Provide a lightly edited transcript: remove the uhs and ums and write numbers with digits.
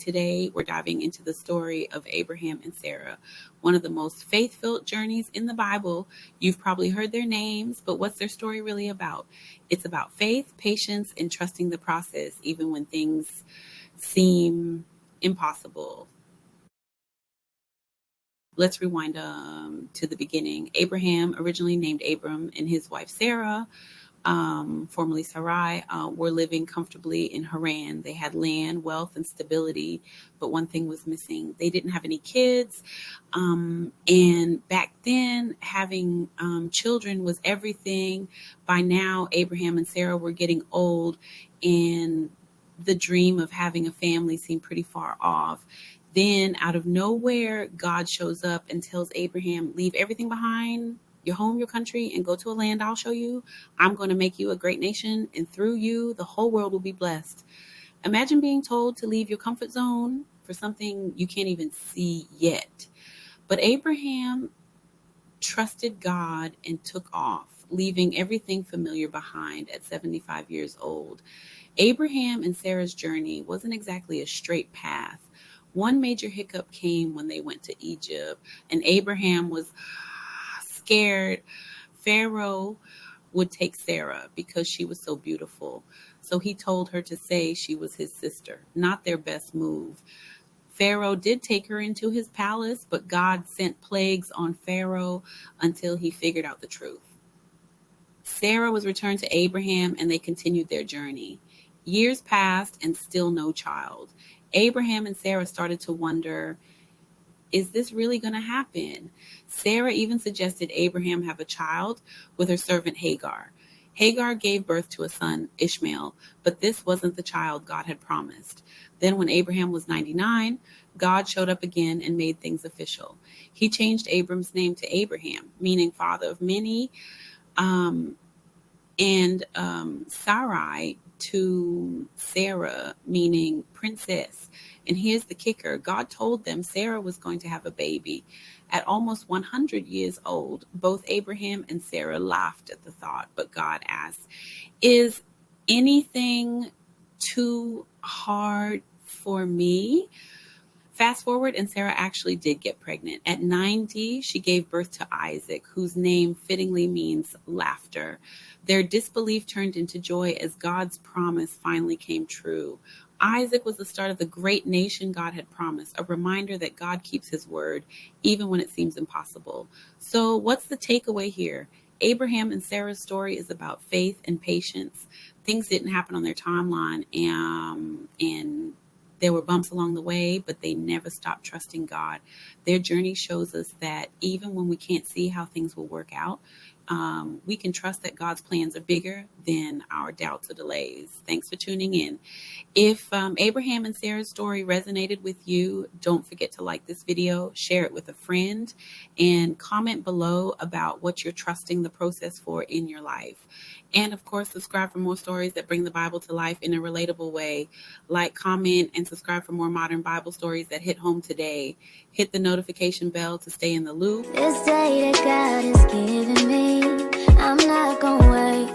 Today, we're diving into the story of Abraham and Sarah, one of the most faith-filled journeys in the Bible. You've probably heard their names, but what's their story really about? It's about faith, patience, and trusting the process, even when things seem impossible. Let's rewind to the beginning. Abraham, originally named Abram, and his wife Sarah, formerly Sarai, were living comfortably in Haran. They had land, wealth, and stability, but one thing was missing. They didn't have any kids, and back then, having children was everything. By now, Abraham and Sarah were getting old, and the dream of having a family seemed pretty far off. Then, out of nowhere, God shows up and tells Abraham, leave everything behind, your home, your country, and go to a land I'll show you. I'm going to make you a great nation, and through you, the whole world will be blessed. Imagine being told to leave your comfort zone for something you can't even see yet. But Abraham trusted God and took off, leaving everything familiar behind at 75 years old. Abraham and Sarah's journey wasn't exactly a straight path. One major hiccup came when they went to Egypt, and Abraham was scared Pharaoh would take Sarah because she was so beautiful. So he told her to say she was his sister, not their best move. Pharaoh did take her into his palace, but God sent plagues on Pharaoh until he figured out the truth. Sarah was returned to Abraham, and they continued their journey. Years passed and still no child. Abraham and Sarah started to wonder, is this really going to happen? Sarah even suggested Abraham have a child with her servant Hagar. Hagar gave birth to a son, Ishmael, but this wasn't the child God had promised. Then when Abraham was 99, God showed up again and made things official. He changed Abram's name to Abraham, meaning father of many, and Sarai to Sarah, meaning princess. And here's the kicker. God told them Sarah was going to have a baby. At almost 100 years old, both Abraham and Sarah laughed at the thought, but God asked, is anything too hard for me? Fast forward, and Sarah actually did get pregnant. At 90, she gave birth to Isaac, whose name fittingly means laughter. Their disbelief turned into joy as God's promise finally came true. Isaac was the start of the great nation God had promised, a reminder that God keeps his word, even when it seems impossible. So what's the takeaway here? Abraham and Sarah's story is about faith and patience. Things didn't happen on their timeline, and there were bumps along the way, but they never stopped trusting God. Their journey shows us that even when we can't see how things will work out, we can trust that God's plans are bigger than our doubts or delays. Thanks for tuning in. If Abraham and Sarah's story resonated with you, don't forget to like this video, share it with a friend, and comment below about what you're trusting the process for in your life. And of course, subscribe for more stories that bring the Bible to life in a relatable way. Like, comment, and subscribe for more modern Bible stories that hit home today. Hit the notification bell to stay in the loop. This day that God has given me, I'm not gonna waste.